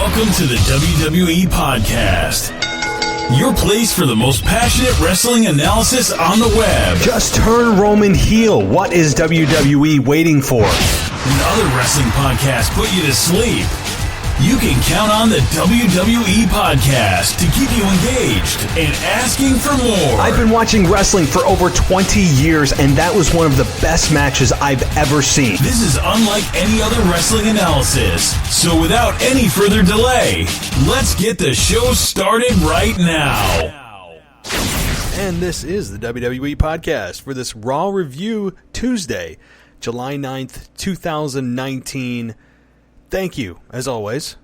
Welcome to the WWE Podcast, your place for the most passionate wrestling analysis on the web. Just turn Roman heel. What is WWE waiting for? When other wrestling podcasts put you to sleep, you can count on the WWE Podcast to keep you engaged and asking for more. I've been watching wrestling for over 20 years, and that was one of the best matches I've ever seen. This is unlike any other wrestling analysis. So without any further delay, let's get the show started right now. And this is the WWE Podcast for this Raw Review Tuesday, July 9th, 2019. Thank you, as always,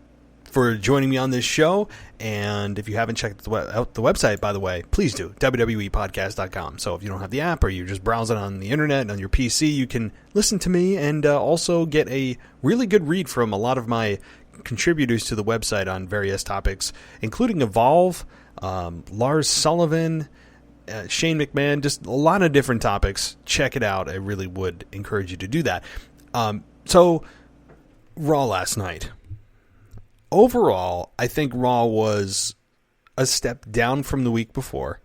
for joining me on this show. And if you haven't checked out the website, by the way, please do, www.podcast.com. So if you don't have the app or you're just browsing on the internet on your PC, you can listen to me and also get a really good read from a lot of my contributors to the website on various topics, including Evolve, Lars Sullivan, Shane McMahon, just a lot of different topics. Check it out. I really would encourage you to do that. So Raw last night. Overall, I think Raw was a step down from the week before.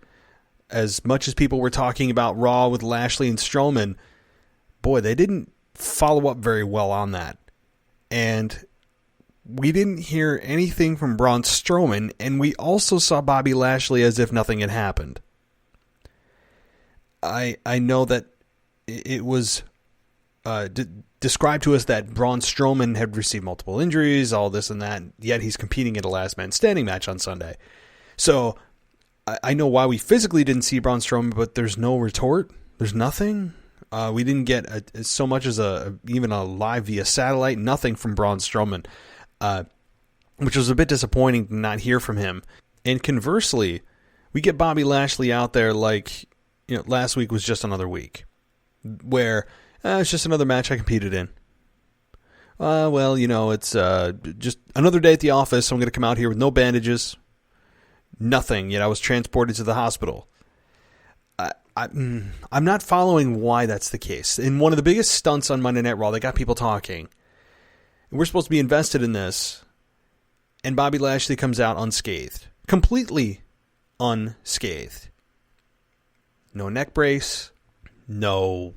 As much as people were talking about Raw with Lashley and Strowman, boy, they didn't follow up very well on that. And we didn't hear anything from Braun Strowman, and we also saw Bobby Lashley as if nothing had happened. I know that it was described to us that Braun Strowman had received multiple injuries, all this and that, yet he's competing in a last man standing match on Sunday. So I know why we physically didn't see Braun Strowman, but there's no retort. There's nothing. We didn't get so much as even a live via satellite, nothing from Braun Strowman, which was a bit disappointing to not hear from him. And conversely, we get Bobby Lashley out there like, last week was just another week, where it's just another match I competed in. It's just another day at the office, so I'm going to come out here with no bandages, nothing. Yet I was transported to the hospital. I'm not following why that's the case. In one of the biggest stunts on Monday Night Raw, they got people talking. We're supposed to be invested in this, and Bobby Lashley comes out unscathed. Completely unscathed. No neck brace, no...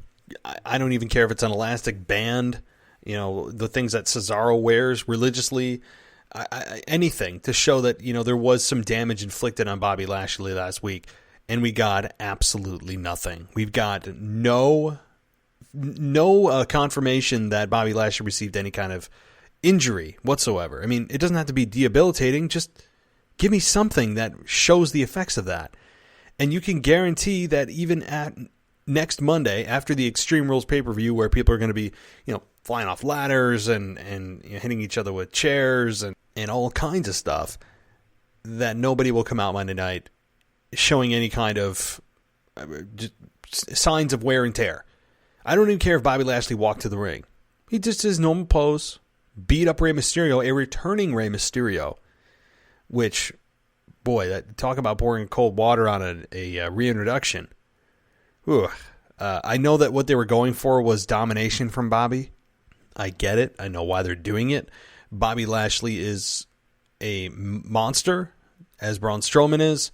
I don't even care if it's an elastic band, the things that Cesaro wears religiously, anything to show that, there was some damage inflicted on Bobby Lashley last week, and we got absolutely nothing. We've got no confirmation that Bobby Lashley received any kind of injury whatsoever. I mean, it doesn't have to be debilitating, just give me something that shows the effects of that. And you can guarantee that even at next Monday, after the Extreme Rules pay-per-view, where people are going to be, flying off ladders and hitting each other with chairs and all kinds of stuff, that nobody will come out Monday night showing any kind of signs of wear and tear. I don't even care if Bobby Lashley walked to the ring. He just his normal pose, beat up Rey Mysterio, a returning Rey Mysterio, which, boy, talk about pouring cold water on a reintroduction. I know that what they were going for was domination from Bobby. I get it. I know why they're doing it. Bobby Lashley is a monster, as Braun Strowman is.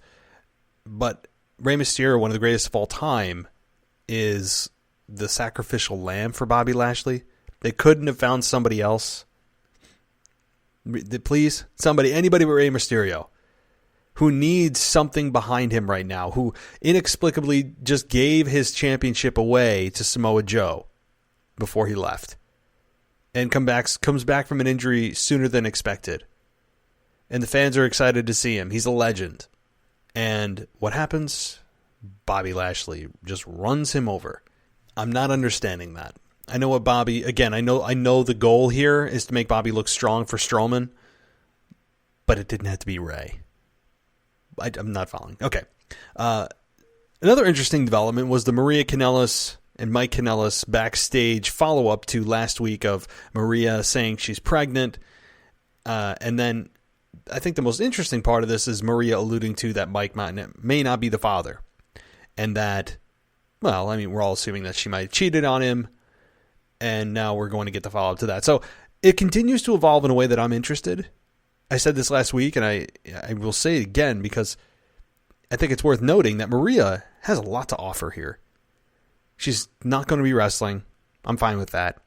But Rey Mysterio, one of the greatest of all time, is the sacrificial lamb for Bobby Lashley. They couldn't have found somebody else. Please, anybody but Rey Mysterio, who needs something behind him right now, who inexplicably just gave his championship away to Samoa Joe before he left, and comes back from an injury sooner than expected. And the fans are excited to see him. He's a legend. And what happens? Bobby Lashley just runs him over. I'm not understanding that. I know what Bobby, again, I know the goal here is to make Bobby look strong for Strowman, but it didn't have to be Rey. I'm not following. Okay. Another interesting development was the Maria Kanellis and Mike Kanellis backstage follow-up to last week of Maria saying she's pregnant. And then I think the most interesting part of this is Maria alluding to that Mike may not be the father. And that, we're all assuming that she might have cheated on him. And now we're going to get the follow-up to that. So it continues to evolve in a way that I'm interested. I said this last week, and I will say it again because I think it's worth noting that Maria has a lot to offer here. She's not going to be wrestling. I'm fine with that.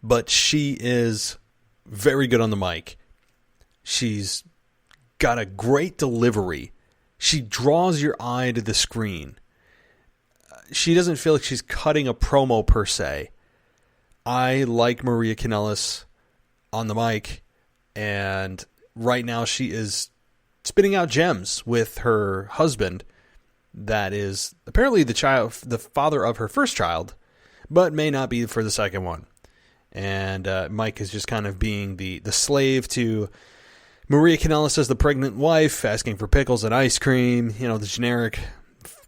But she is very good on the mic. She's got a great delivery. She draws your eye to the screen. She doesn't feel like she's cutting a promo per se. I like Maria Kanellis on the mic, and right now she is spitting out gems with her husband that is apparently the father of her first child, but may not be for the second one. And Mike is just kind of being the slave to Maria Kanellis as the pregnant wife, asking for pickles and ice cream, the generic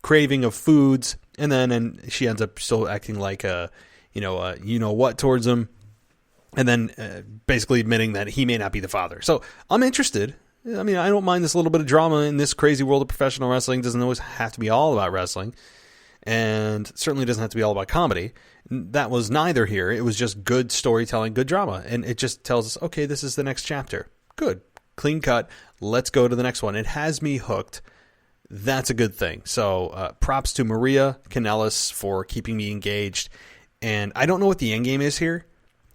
craving of foods. And then she ends up still acting like a, what towards him. And then basically admitting that he may not be the father. So I'm interested. I mean, I don't mind this little bit of drama in this crazy world of professional wrestling. It doesn't always have to be all about wrestling. And certainly doesn't have to be all about comedy. That was neither here. It was just good storytelling, good drama. And it just tells us, okay, this is the next chapter. Good. Clean cut. Let's go to the next one. It has me hooked. That's a good thing. So props to Maria Kanellis for keeping me engaged. And I don't know what the end game is here.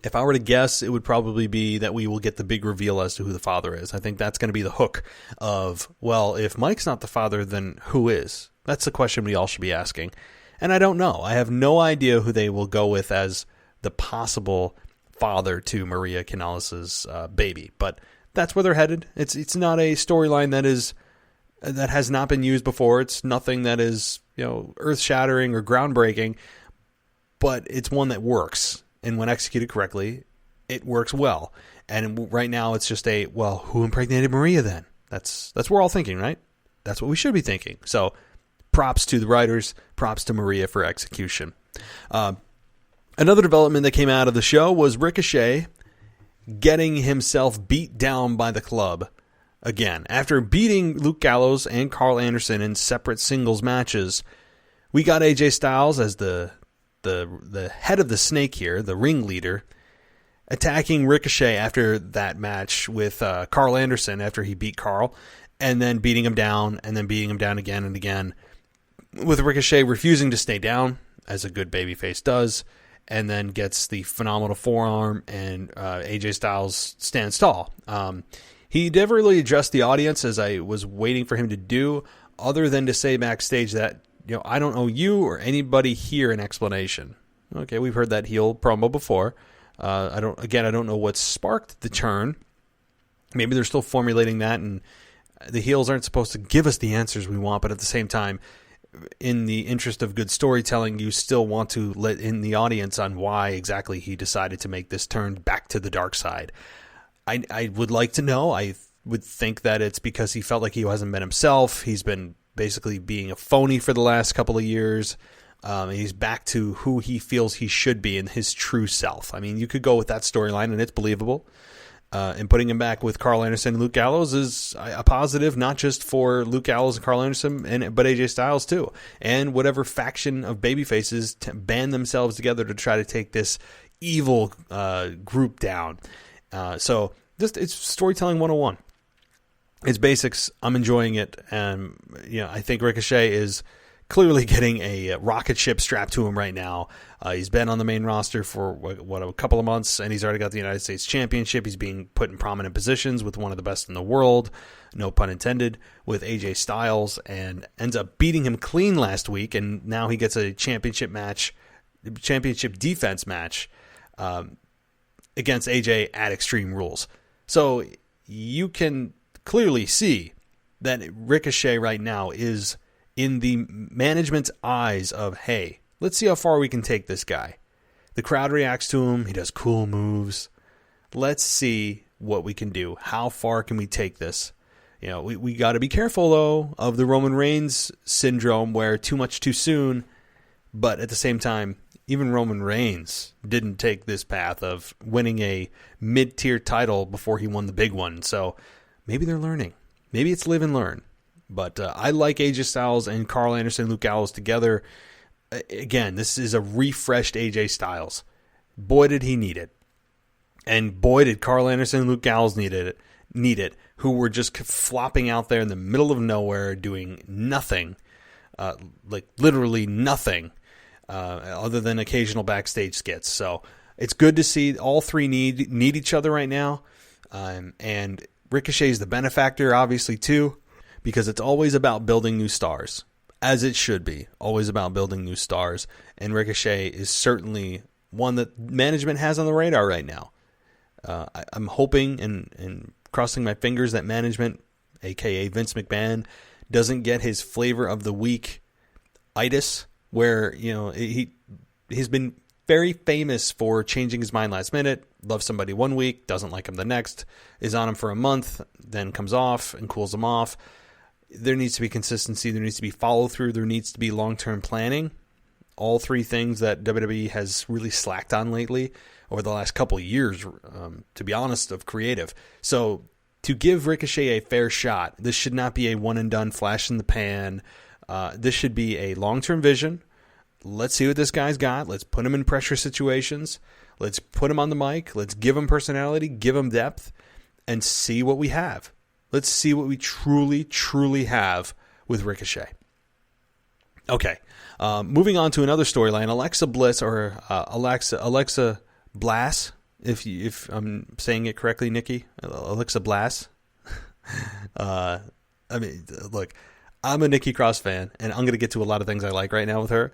If I were to guess, it would probably be that we will get the big reveal as to who the father is. I think that's going to be the hook of, well, if Mike's not the father, then who is? That's the question we all should be asking. And I don't know. I have no idea who they will go with as the possible father to Maria Kanellis' baby. But that's where they're headed. It's not a storyline that has not been used before. It's nothing that is, earth-shattering or groundbreaking. But it's one that works. And when executed correctly, it works well. And right now it's just who impregnated Maria then? That's what we're all thinking, right? That's what we should be thinking. So props to the writers, props to Maria for execution. Another development that came out of the show was Ricochet getting himself beat down by the club again. After beating Luke Gallows and Carl Anderson in separate singles matches, we got AJ Styles as the head of the snake here, the ringleader, attacking Ricochet after that match with Carl Anderson after he beat Carl, and then beating him down, and then beating him down again and again, with Ricochet refusing to stay down, as a good babyface does, and then gets the phenomenal forearm, and AJ Styles stands tall. He never really addressed the audience, as I was waiting for him to do, other than to say backstage that, I don't owe you or anybody here an explanation. Okay, we've heard that heel promo before. I don't know what sparked the turn. Maybe they're still formulating that, and the heels aren't supposed to give us the answers we want, but at the same time, in the interest of good storytelling, you still want to let in the audience on why exactly he decided to make this turn back to the dark side. I would like to know. I would think that it's because he felt like he hasn't been himself. He's been basically being a phony for the last couple of years. And he's back to who he feels he should be in his true self. I mean, you could go with that storyline, and it's believable. And putting him back with Carl Anderson and Luke Gallows is a positive, not just for Luke Gallows and Carl Anderson, but AJ Styles too. And whatever faction of babyfaces band themselves together to try to take this evil group down. So it's storytelling 101. It's basics. I'm enjoying it. And, I think Ricochet is clearly getting a rocket ship strapped to him right now. He's been on the main roster for, a couple of months, and he's already got the United States Championship. He's being put in prominent positions with one of the best in the world, no pun intended, with AJ Styles, and ends up beating him clean last week, and now he gets a championship defense match against AJ at Extreme Rules. So you can clearly see that Ricochet right now is in the management's eyes of, hey, let's see how far we can take this guy. The crowd reacts to him. He does cool moves. Let's see what we can do. How far can we take this? We got to be careful, though, of the Roman Reigns syndrome where too much too soon. But at the same time, even Roman Reigns didn't take this path of winning a mid-tier title before he won the big one. So maybe they're learning. Maybe it's live and learn. But I like AJ Styles and Carl Anderson and Luke Gallows together. Again, this is a refreshed AJ Styles. Boy, did he need it. And boy, did Carl Anderson and Luke Gallows need it. need it, who were just flopping out there in the middle of nowhere doing nothing, like literally nothing, other than occasional backstage skits. So it's good to see all three need each other right now. And Ricochet's the benefactor, obviously, too, because it's always about building new stars, as it should be, always about building new stars. And Ricochet is certainly one that management has on the radar right now. I'm hoping and crossing my fingers that management, a.k.a. Vince McMahon, doesn't get his flavor of the week itis, where, he's been very famous for changing his mind last minute, loves somebody one week, doesn't like him the next, is on him for a month, then comes off and cools him off. There needs to be consistency. There needs to be follow-through. There needs to be long-term planning. All three things that WWE has really slacked on lately over the last couple of years, to be honest, of creative. So to give Ricochet a fair shot, this should not be a one-and-done flash in the pan. This should be a long-term vision. Let's see what this guy's got. Let's put him in pressure situations. Let's put him on the mic. Let's give him personality, give him depth, and see what we have. Let's see what we truly, truly have with Ricochet. Okay, moving on to another storyline. Alexa Bliss, or Alexa Blass, if I'm saying it correctly, Nikki, Alexa Blass. Look, I'm a Nikki Cross fan, and I'm going to get to a lot of things I like right now with her.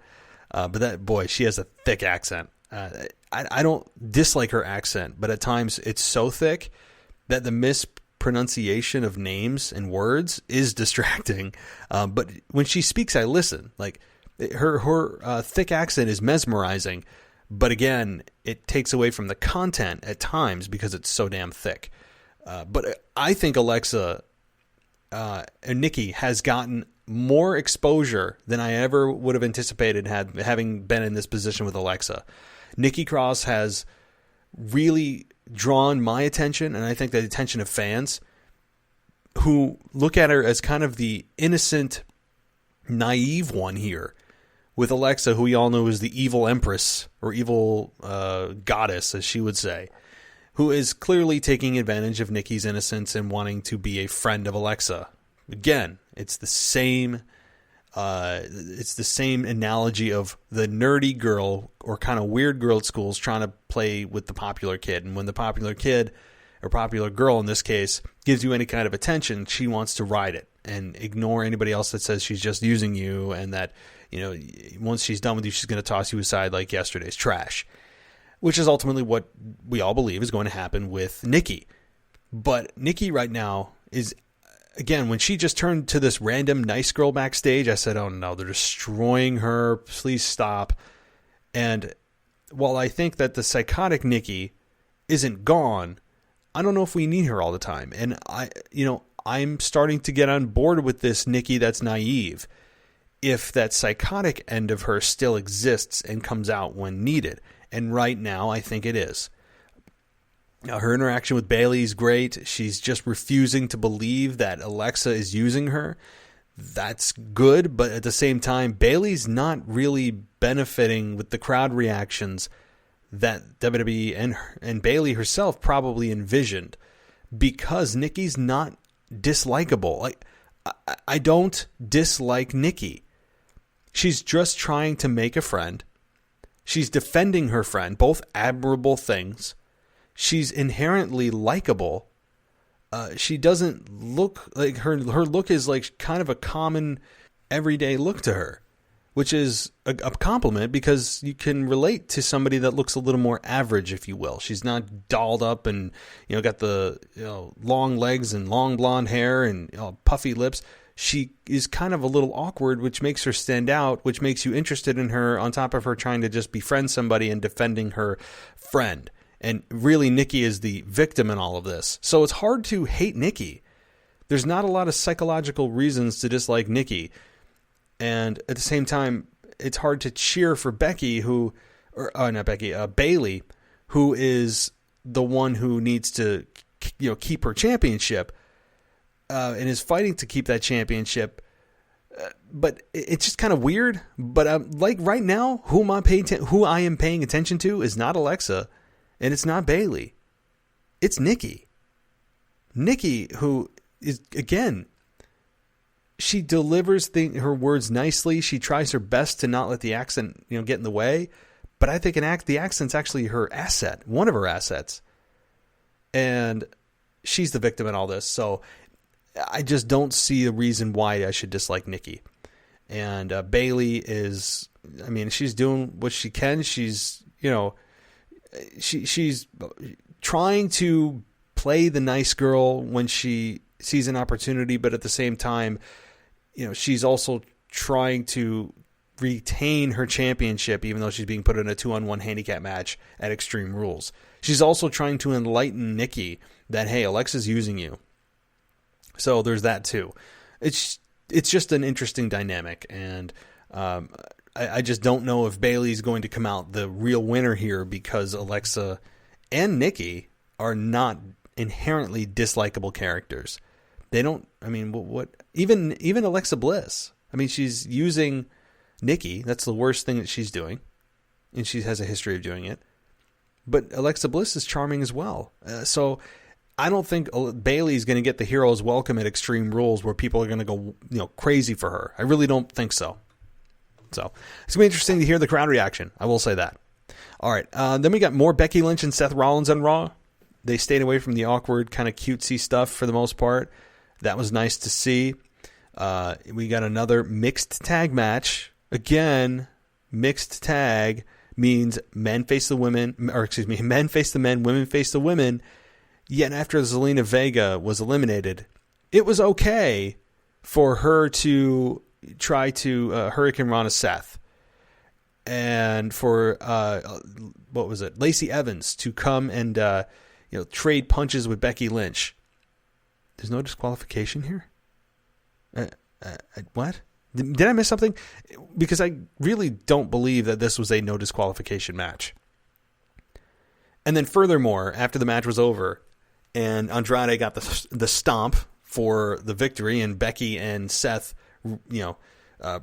But she has a thick accent. I don't dislike her accent, but at times it's so thick that the mispronunciation of names and words is distracting. But when she speaks, I listen. Like her thick accent is mesmerizing, but again, it takes away from the content at times because it's so damn thick. But I think Alexa and Nikki has gotten more exposure than I ever would have anticipated having been in this position with Alexa. Nikki Cross has really drawn my attention, and I think the attention of fans who look at her as kind of the innocent, naive one here, with Alexa, who we all know is the evil empress, or evil goddess, as she would say, who is clearly taking advantage of Nikki's innocence and wanting to be a friend of Alexa. Again, it's the same analogy of the nerdy girl or kind of weird girl at school is trying to play with the popular kid. And when the popular kid, or popular girl in this case, gives you any kind of attention, she wants to ride it and ignore anybody else that says she's just using you, and that, once she's done with you, she's going to toss you aside like yesterday's trash, which is ultimately what we all believe is going to happen with Nikki. But Nikki right now is, again, when she just turned to this random nice girl backstage, I said, oh no, they're destroying her. Please stop. And while I think that the psychotic Nikki isn't gone, I don't know if we need her all the time. And I'm starting to get on board with this Nikki that's naive, if that psychotic end of her still exists and comes out when needed. And right now, I think it is. Now, her interaction with Bayley is great. She's just refusing to believe that Alexa is using her. That's good, but at the same time, Bayley's not really benefiting with the crowd reactions that WWE and Bayley herself probably envisioned, because Nikki's not dislikable. Like, I don't dislike Nikki. She's just trying to make a friend. She's defending her friend, both admirable things. She's inherently likable. She doesn't look like her look is like kind of a common everyday look to her, which is a compliment, because you can relate to somebody that looks a little more average, if you will. She's not dolled up and got the long legs and long blonde hair and puffy lips. She is kind of a little awkward, which makes her stand out, which makes you interested in her, on top of her trying to just befriend somebody and defending her friend. And really, Nikki is the victim in all of this. So it's hard to hate Nikki. There's not a lot of psychological reasons to dislike Nikki. And at the same time, it's hard to cheer for Bayley, who is the one who needs to, keep her championship, and is fighting to keep that championship. But it's just kind of weird. But like right now, who I am paying attention to is not Alexa, and it's not Bayley. It's Nikki. Nikki, who is, again, she delivers her words nicely. She tries her best to not let the accent, get in the way. But I think the accent's actually her asset, one of her assets. And she's the victim in all this. So I just don't see a reason why I should dislike Nikki. And Bayley is, she's doing what she can. She's, she's trying to play the nice girl when she sees an opportunity, but at the same time, she's also trying to retain her championship, even though she's being put in a 2-on-1 handicap match at Extreme Rules. She's also trying to enlighten Nikki that, hey, Alexa's using you. So there's that too. It's just an interesting dynamic, and I just don't know if Bayley's going to come out the real winner here, because Alexa and Nikki are not inherently dislikable characters. They don't. What? Even Alexa Bliss. She's using Nikki. That's the worst thing that she's doing, and she has a history of doing it. But Alexa Bliss is charming as well. So I don't think Bayley's going to get the hero's welcome at Extreme Rules, where people are going to go, crazy for her. I really don't think so. So it's going to be interesting to hear the crowd reaction. I will say that. All right. Then we got more Becky Lynch and Seth Rollins on Raw. They stayed away from the awkward kind of cutesy stuff for the most part. That was nice to see. We got another mixed tag match. Again, mixed tag means men face the women, men face the men, women face the women. Yet after Zelina Vega was eliminated, it was okay for her to try to Hurricane Rana Seth, and for Lacey Evans to come and trade punches with Becky Lynch. There's no disqualification here? What? Did I miss something? Because I really don't believe that this was a no disqualification match. And then furthermore, after the match was over and Andrade got the stomp for the victory, and Becky and Seth, are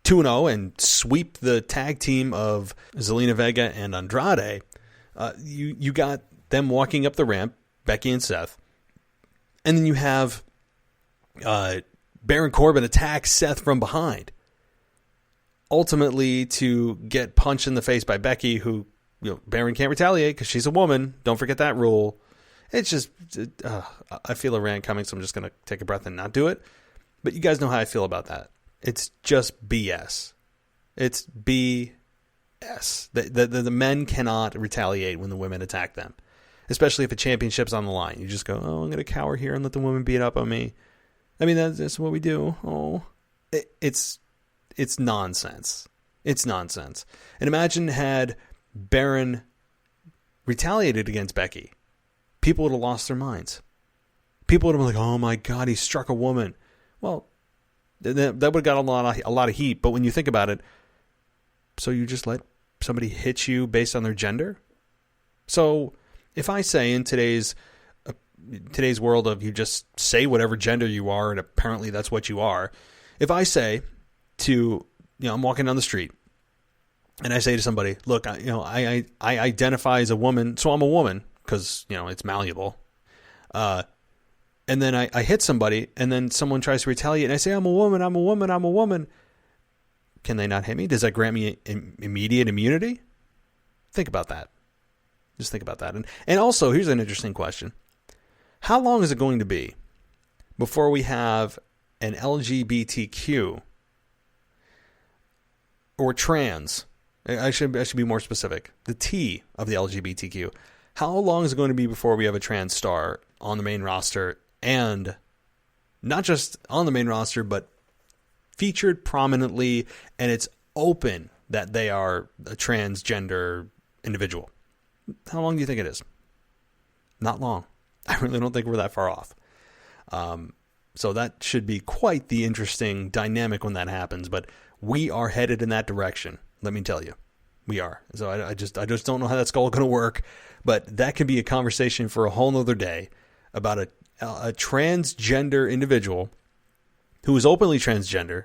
2-0 and sweep the tag team of Zelina Vega and Andrade, you got them walking up the ramp, Becky and Seth. And then you have Baron Corbin attack Seth from behind, ultimately to get punched in the face by Becky, who Baron can't retaliate because she's a woman. Don't forget that rule. It's just, I feel a rant coming, so I'm just going to take a breath and not do it. But you guys know how I feel about that. It's just BS. It's BS. The men cannot retaliate when the women attack them, especially if a championship's on the line. You just go, I'm going to cower here and let the women beat up on me. That's what we do. It's nonsense. It's nonsense. And imagine had Baron retaliated against Becky. People would have lost their minds. People would have been like, oh my God, he struck a woman. Well, that would have got a lot of heat. But when you think about it, so you just let somebody hit you based on their gender? So if I say in today's world of you just say whatever gender you are, and apparently that's what you are. If I say to, I'm walking down the street and I say to somebody, look, I identify as a woman, so I'm a woman because, it's malleable. And then I hit somebody, and then someone tries to retaliate, and I say, I'm a woman. Can they not hit me? Does that grant me immediate immunity? Think about that. Just think about that. And also, here's an interesting question. How long is it going to be before we have an LGBTQ or trans? I should be more specific. The T of the LGBTQ. How long is it going to be before we have a trans star on the main roster, and not just on the main roster, but featured prominently, and it's open that they are a transgender individual? How long do you think it is? Not long. I really don't think we're that far off. So that should be quite the interesting dynamic when that happens. But we are headed in that direction. Let me tell you, we are. So I just don't know how that's all going to work. But that could be a conversation for a whole nother day about a transgender individual who is openly transgender,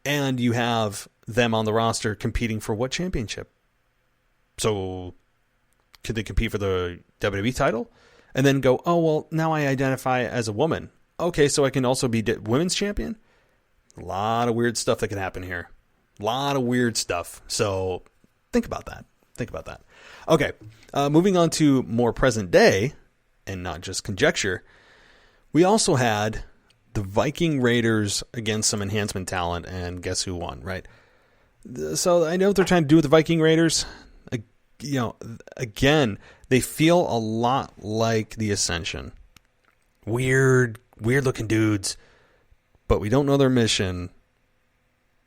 and you have them on the roster competing for what championship? So could they compete for the WWE title? And then go, oh, well, now I identify as a woman. Okay, so I can also be women's champion? A lot of weird stuff that can happen here. A lot of weird stuff. So think about that. Okay, moving on to more present day, and not just conjecture, we also had the Viking Raiders against some enhancement talent, and guess who won, right? So I know what they're trying to do with the Viking Raiders. Again, they feel a lot like the Ascension. Weird looking dudes, but we don't know their mission.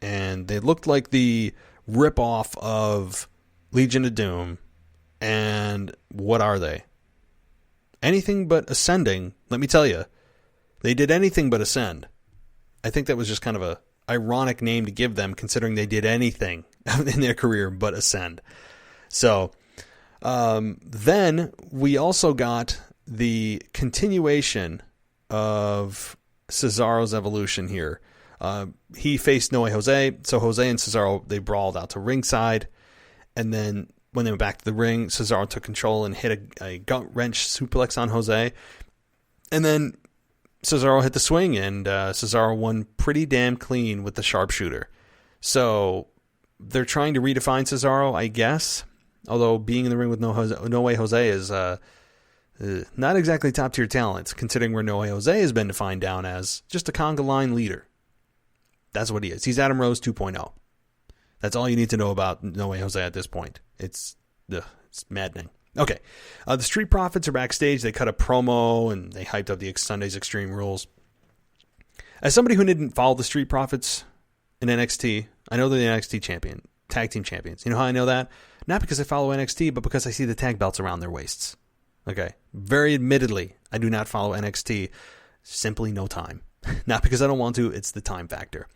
And they looked like the ripoff of Legion of Doom. And what are they? Anything but ascending, let me tell you. They did anything but ascend. I think that was just kind of a ironic name to give them, considering they did anything in their career but ascend. So then we also got the continuation of Cesaro's evolution here. He faced Noe Jose, so Jose and Cesaro, they brawled out to ringside, and then when they went back to the ring, Cesaro took control and hit a gut wrench suplex on Jose, and then Cesaro hit the swing, and Cesaro won pretty damn clean with the sharpshooter. So they're trying to redefine Cesaro, I guess. Although being in the ring with No Way Jose is not exactly top tier talent, considering where No Way Jose has been defined down as just a conga line leader. That's what he is. He's Adam Rose 2.0. That's all you need to know about No Way Jose at this point. It's maddening. Okay, the Street Profits are backstage. They cut a promo and they hyped up the Sunday's Extreme Rules. As somebody who didn't follow the Street Profits in NXT, I know they're the NXT tag team champions. You know how I know that? Not because I follow NXT, but because I see the tag belts around their waists. Okay, very admittedly, I do not follow NXT. Simply no time. Not because I don't want to, it's the time factor.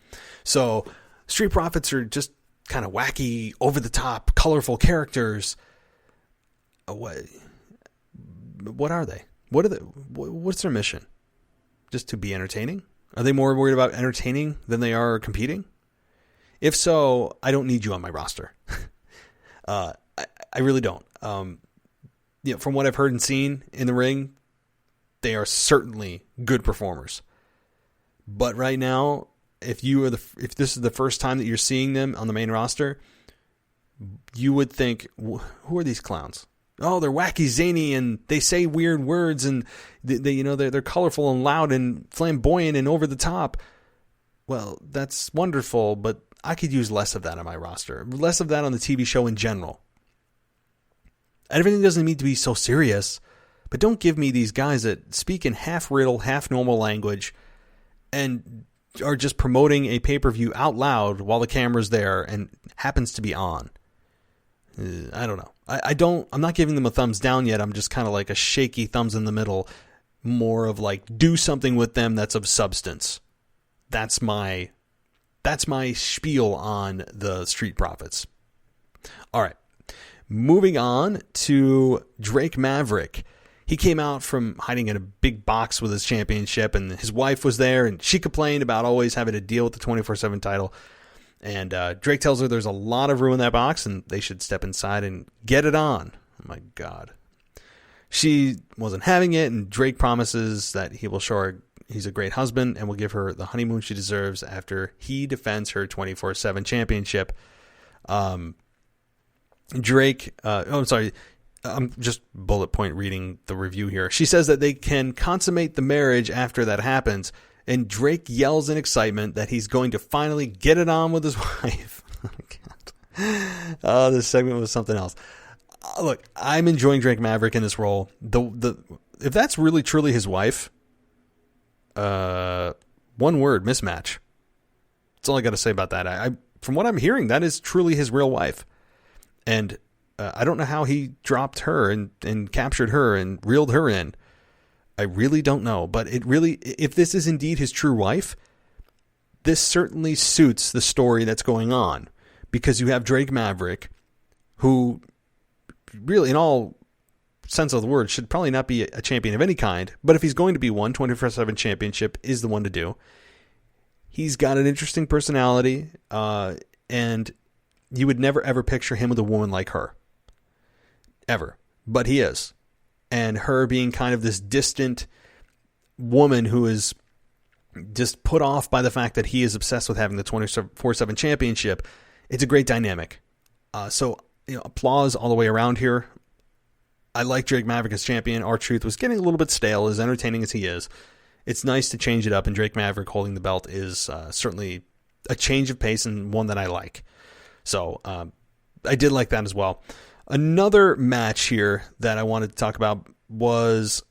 So, Street Profits are just kind of wacky, over-the-top, colorful characters. What are they? What's their mission? Just to be entertaining? Are they more worried about entertaining than they are competing? If so, I don't need you on my roster. I really don't. From what I've heard and seen in the ring, they are certainly good performers. But right now, if this is the first time that you're seeing them on the main roster, you would think, who are these clowns? Oh, they're wacky, zany, and they say weird words, and they're colorful and loud and flamboyant and over the top. Well, that's wonderful, but I could use less of that on my roster. Less of that on the TV show in general. Everything doesn't need to be so serious, but don't give me these guys that speak in half riddle, half normal language and are just promoting a pay-per-view out loud while the camera's there and happens to be on. I don't know. I'm not giving them a thumbs down yet. I'm just kind of like a shaky thumbs in the middle, more of like do something with them that's of substance. That's my spiel on the Street Profits. All right. Moving on to Drake Maverick. He came out from hiding in a big box with his championship, and his wife was there, and she complained about always having to deal with the 24/7 title. And Drake tells her there's a lot of room in that box, and they should step inside and get it on. Oh, my God. She wasn't having it, and Drake promises that he will show her he's a great husband and will give her the honeymoon she deserves after he defends her 24/7 championship. Drake, I'm just bullet point reading the review here. She says that they can consummate the marriage after that happens, and Drake yells in excitement that he's going to finally get it on with his wife. Oh, this segment was something else. Look, I'm enjoying Drake Maverick in this role. If that's really truly his wife, one word, mismatch. That's all I got to say about that. From what I'm hearing, that is truly his real wife. And I don't know how he dropped her and captured her and reeled her in. I really don't know. But if this is indeed his true wife, this certainly suits the story that's going on. Because you have Drake Maverick, who really, in all sense of the word, should probably not be a champion of any kind. But if he's going to be one, 24/7 championship is the one to do. He's got an interesting personality, and you would never, ever picture him with a woman like her. Ever. but he is. And her being kind of this distant woman who is just put off by the fact that he is obsessed with having the 24/7 championship, it's a great dynamic. So applause all the way around here. I like Drake Maverick as champion. R-Truth was getting a little bit stale, as entertaining as he is. It's nice to change it up, and Drake Maverick holding the belt is certainly a change of pace and one that I like. So I did like that as well. Another match here that I wanted to talk about was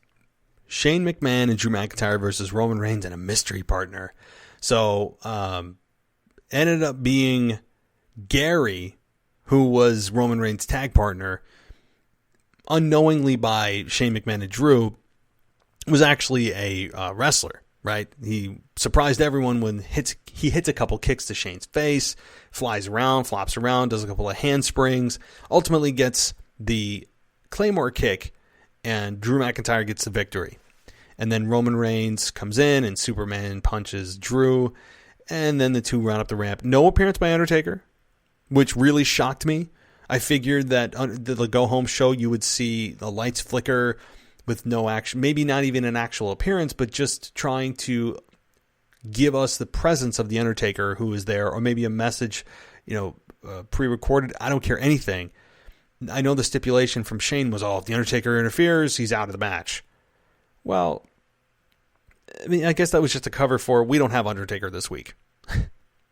Shane McMahon and Drew McIntyre versus Roman Reigns and a mystery partner. So ended up being Gary, who was Roman Reigns' tag partner, unknowingly by Shane McMahon and Drew, was actually a wrestler, right? He surprised everyone when he hits a couple kicks to Shane's face, flies around, flops around, does a couple of handsprings, ultimately gets the Claymore kick, and Drew McIntyre gets the victory. And then Roman Reigns comes in and Superman punches Drew, and then the two run up the ramp. No appearance by Undertaker, which really shocked me. I figured that the go-home show you would see the lights flicker with no action, maybe not even an actual appearance, but just trying to give us the presence of the Undertaker who is there, or maybe a message, pre-recorded. I don't care anything. I know the stipulation from Shane was, if the Undertaker interferes, he's out of the match. Well, I mean, I guess that was just a cover for, we don't have Undertaker this week.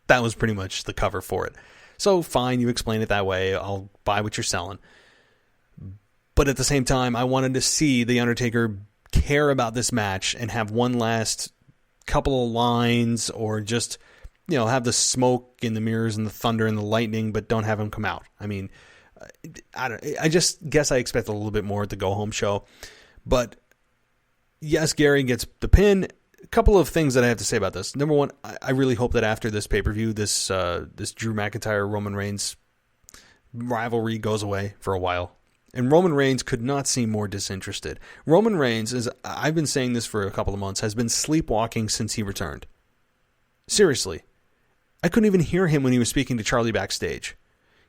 That was pretty much the cover for it. So fine, you explain it that way. I'll buy what you're selling. But at the same time, I wanted to see the Undertaker care about this match and have one last couple of lines, or just, have the smoke and the mirrors and the thunder and the lightning, but don't have him come out. I mean, I just guess I expect a little bit more at the go-home show. But yes, Gary gets the pin. A couple of things that I have to say about this. Number one, I really hope that after this pay-per-view, this Drew McIntyre-Roman Reigns rivalry goes away for a while. And Roman Reigns could not seem more disinterested. Roman Reigns, as I've been saying this for a couple of months, has been sleepwalking since he returned. Seriously. I couldn't even hear him when he was speaking to Charlie backstage.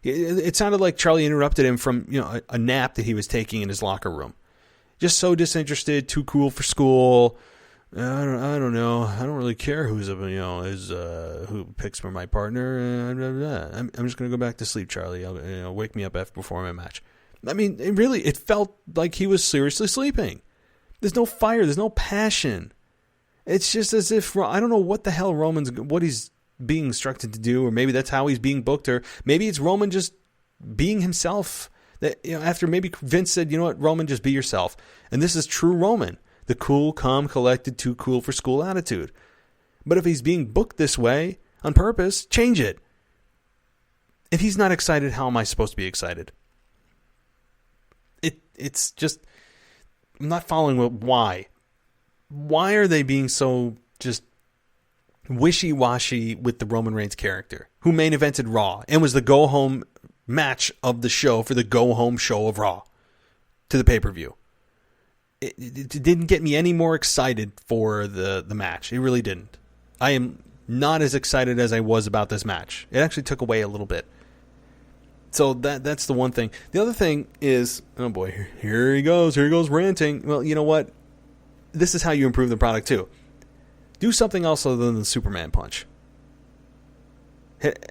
It sounded like Charlie interrupted him from a nap that he was taking in his locker room. Just so disinterested, too cool for school. I don't know. I don't really care who picks for my partner. I'm just gonna go back to sleep, Charlie. Wake me up before my match. I mean, it felt like he was seriously sleeping. There's no fire. There's no passion. It's just as if, I don't know what the hell what he's being instructed to do, or maybe that's how he's being booked, or maybe it's Roman just being himself. That, after maybe Vince said, Roman, just be yourself. And this is true Roman. The cool, calm, collected, too cool for school attitude. But if he's being booked this way on purpose, change it. If he's not excited, how am I supposed to be excited? It's just, I'm not following why. Why are they being so just wishy-washy with the Roman Reigns character, who main evented Raw and was the go-home match of the show for the go-home show of Raw to the pay-per-view? It didn't get me any more excited for the match. It really didn't. I am not as excited as I was about this match. It actually took away a little bit. So that's the one thing. The other thing is, oh boy, here he goes ranting. Well, you know what? This is how you improve the product too. Do something else other than the Superman punch.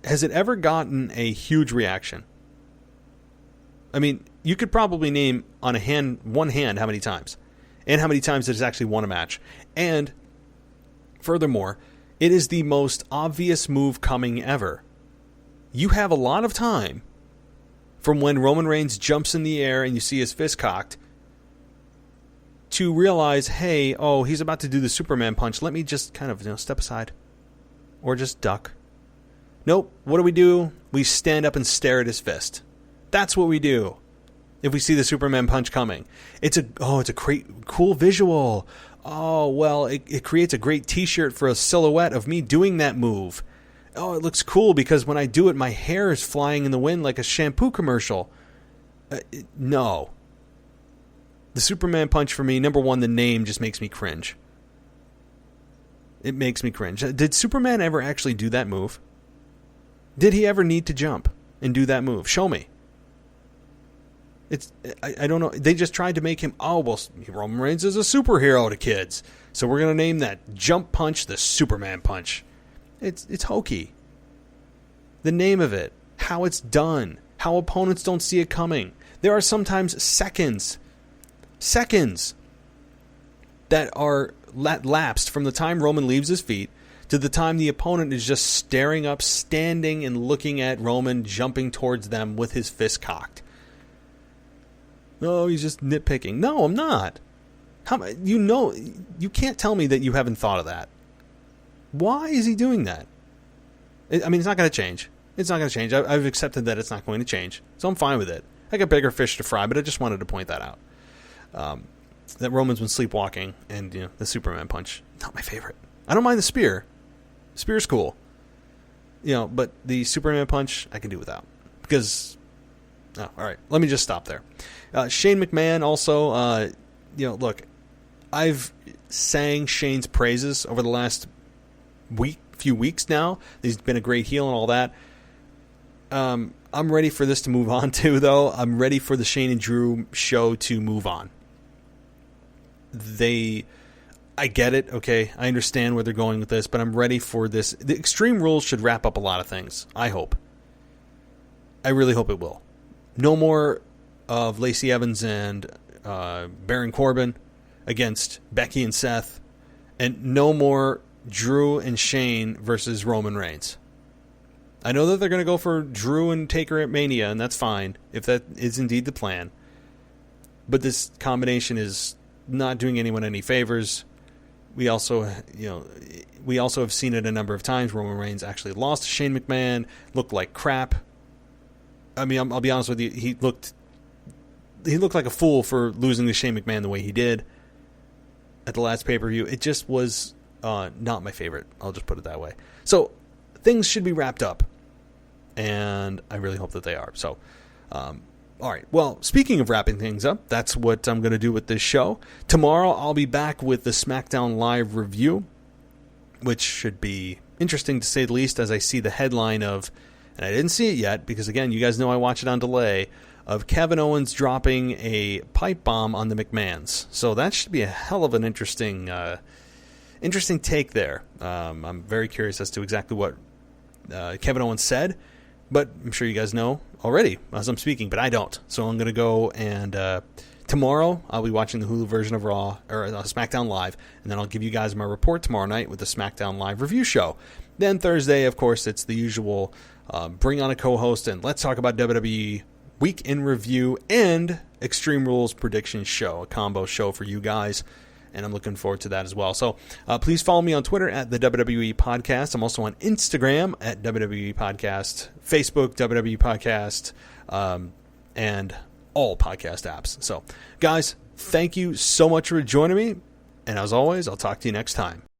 Has it ever gotten a huge reaction? I mean, you could probably name on one hand how many times, and how many times it has actually won a match. And furthermore, it is the most obvious move coming ever. You have a lot of time from when Roman Reigns jumps in the air and you see his fist cocked to realize, hey, he's about to do the Superman punch. Let me just kind of step aside or just duck. Nope. What do? We stand up and stare at his fist. That's what we do if we see the Superman punch coming. It's a great, cool visual. It creates a great t-shirt for a silhouette of me doing that move. Oh, it looks cool because when I do it, my hair is flying in the wind like a shampoo commercial. No. The Superman punch for me, number one, the name just makes me cringe. It makes me cringe. Did Superman ever actually do that move? Did he ever need to jump and do that move? Show me. I don't know. They just tried to make him, Roman Reigns is a superhero to kids. So we're going to name that jump punch the Superman punch. It's hokey. The name of it, how it's done, how opponents don't see it coming. There are sometimes seconds that are lapsed from the time Roman leaves his feet to the time the opponent is just staring up, standing and looking at Roman, jumping towards them with his fist cocked. No, he's just nitpicking. No, I'm not. You can't tell me that you haven't thought of that. Why is he doing that? I mean, it's not going to change. It's not going to change. I've accepted that it's not going to change, so I'm fine with it. I got bigger fish to fry, but I just wanted to point that out. That Roman's been sleepwalking, and the Superman punch, not my favorite. I don't mind the spear. Spear's cool. But the Superman punch, I can do without. Because, all right, let me just stop there. Shane McMahon also, look, I've sang Shane's praises over the last few weeks now. He's been a great heel and all that. I'm ready for this to move on too, though. I'm ready for the Shane and Drew show to move on. I get it, okay? I understand where they're going with this, but I'm ready for this. The Extreme Rules should wrap up a lot of things, I hope. I really hope it will. No more of Lacey Evans and Baron Corbin against Becky and Seth, and no more Drew and Shane versus Roman Reigns. I know that they're going to go for Drew and Taker at Mania, and that's fine, if that is indeed the plan. But this combination is not doing anyone any favors. We also have seen it a number of times. Roman Reigns actually lost to Shane McMahon, looked like crap. I mean, I'll be honest with you, he looked like a fool for losing to Shane McMahon the way he did at the last pay-per-view. It just was not my favorite. I'll just put it that way. So things should be wrapped up, and I really hope that they are. So, all right. Well, speaking of wrapping things up, that's what I'm going to do with this show. Tomorrow, I'll be back with the SmackDown Live review, which should be interesting to say the least, as I see the headline of, and I didn't see it yet because, again, you guys know I watch it on delay, of Kevin Owens dropping a pipe bomb on the McMahons. So that should be a hell of an interesting take there. I'm very curious as to exactly what Kevin Owens said, but I'm sure you guys know already as I'm speaking, but I don't. So I'm going to go and tomorrow I'll be watching the Hulu version of Raw or SmackDown Live, and then I'll give you guys my report tomorrow night with the SmackDown Live review show. Then Thursday, of course, it's the usual bring on a co-host and let's talk about WWE Week in Review and Extreme Rules prediction show, a combo show for you guys. And I'm looking forward to that as well. So please follow me on Twitter at the WWE Podcast. I'm also on Instagram at WWE Podcast, Facebook, WWE Podcast, and all podcast apps. So, guys, thank you so much for joining me. And as always, I'll talk to you next time.